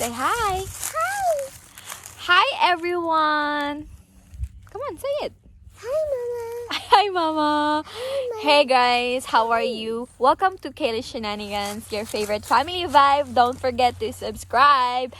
Say hi. Hi. Hi, everyone. Come on, say it. Hi, Mama. Hi, Mama. Hi, Mama. Hey, guys. How are you? Welcome to Kalishenanigans, your favorite family vibe. Don't forget to subscribe.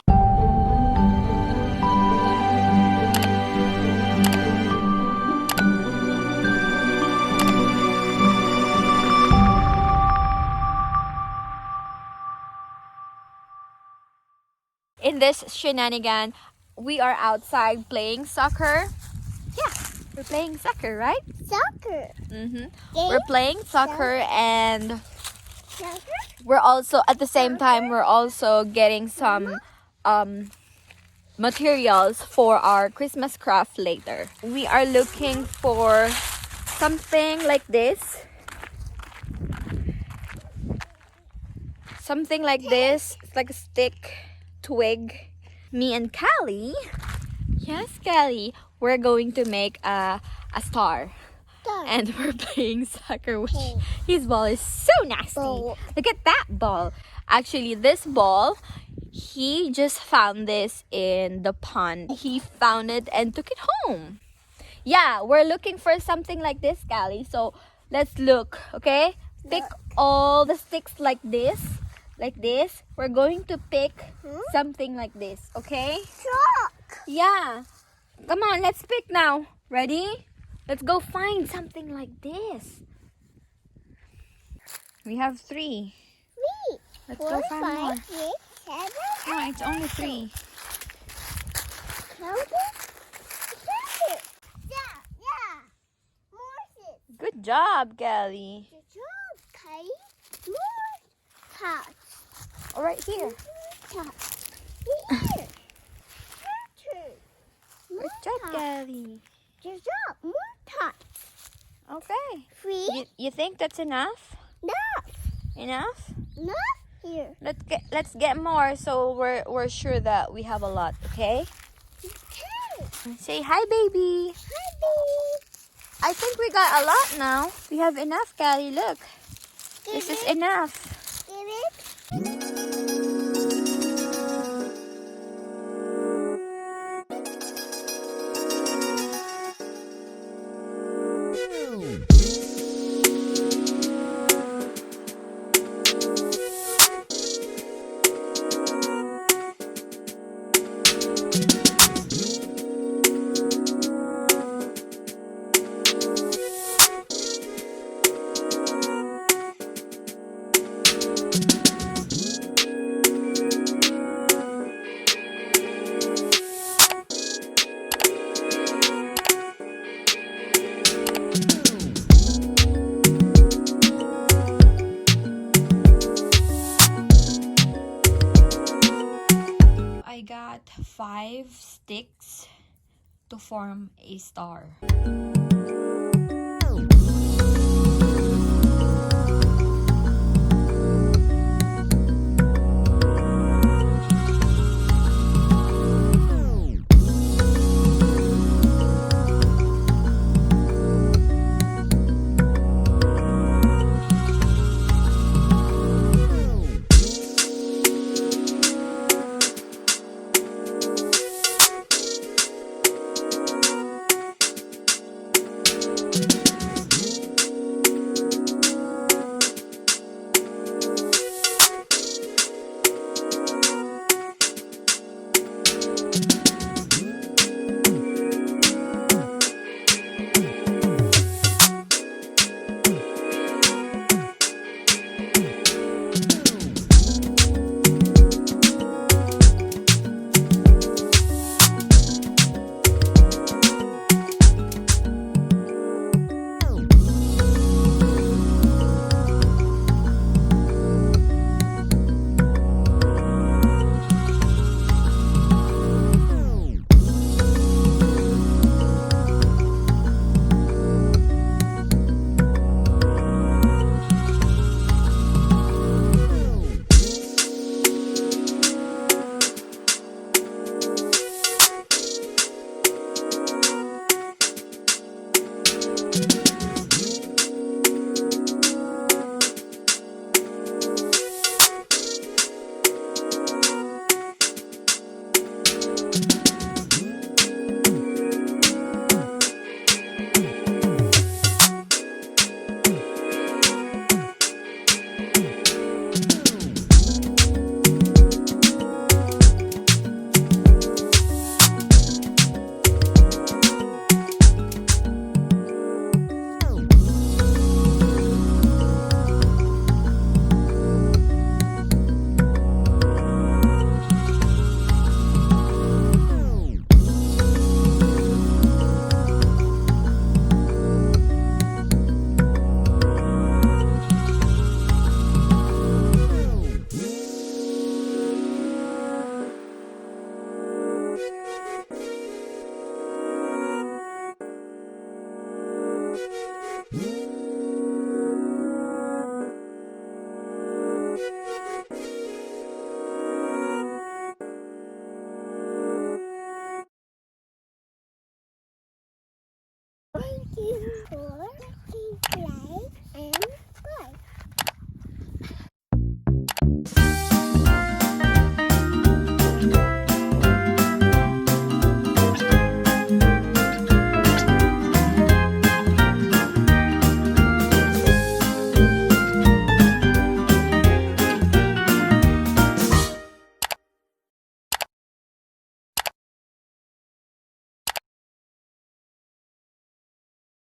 In this shenanigan, we are outside playing soccer. Yeah, we're playing soccer, right? Soccer. Mm-hmm. Game? We're playing soccer, and Soccer? we're also at the same time we're also getting some materials for our Christmas craft later. We are looking for something like this. Something like this. It's like a stick, twig. Me and Callie. Yes, Callie. We're going to make a star. Dog. And we're playing soccer, which Ball. his ball is so nasty. Ball. Look at that ball. Actually, this ball, he just found this in the pond. He found it and took it home. Yeah, we're looking for something like this, Callie. So let's look, okay? Pick all the sticks like this. Like this. We're going to pick something like this, okay? Truck. Yeah. Come on, let's pick now. Ready? Let's go find something like this. We have 3. Me. Let's 4, go find more. 5, 6, 7. No, it's only 3. Count it. Count it. Yeah. More. Good job, Kelly. Good job, Kay. More. Touch. All right, here. Touch. Here. Touch. Good job, Kelly. Good job. More touch. Okay. 3. You think that's enough? Enough. Enough? Enough. Here. Let's get more so we're sure that we have a lot, okay? Okay. Say hi, baby. Hi, baby. I think we got a lot now. We have enough, Kelly. Look. This is enough. Give it. I got 5 sticks to form a star. Four.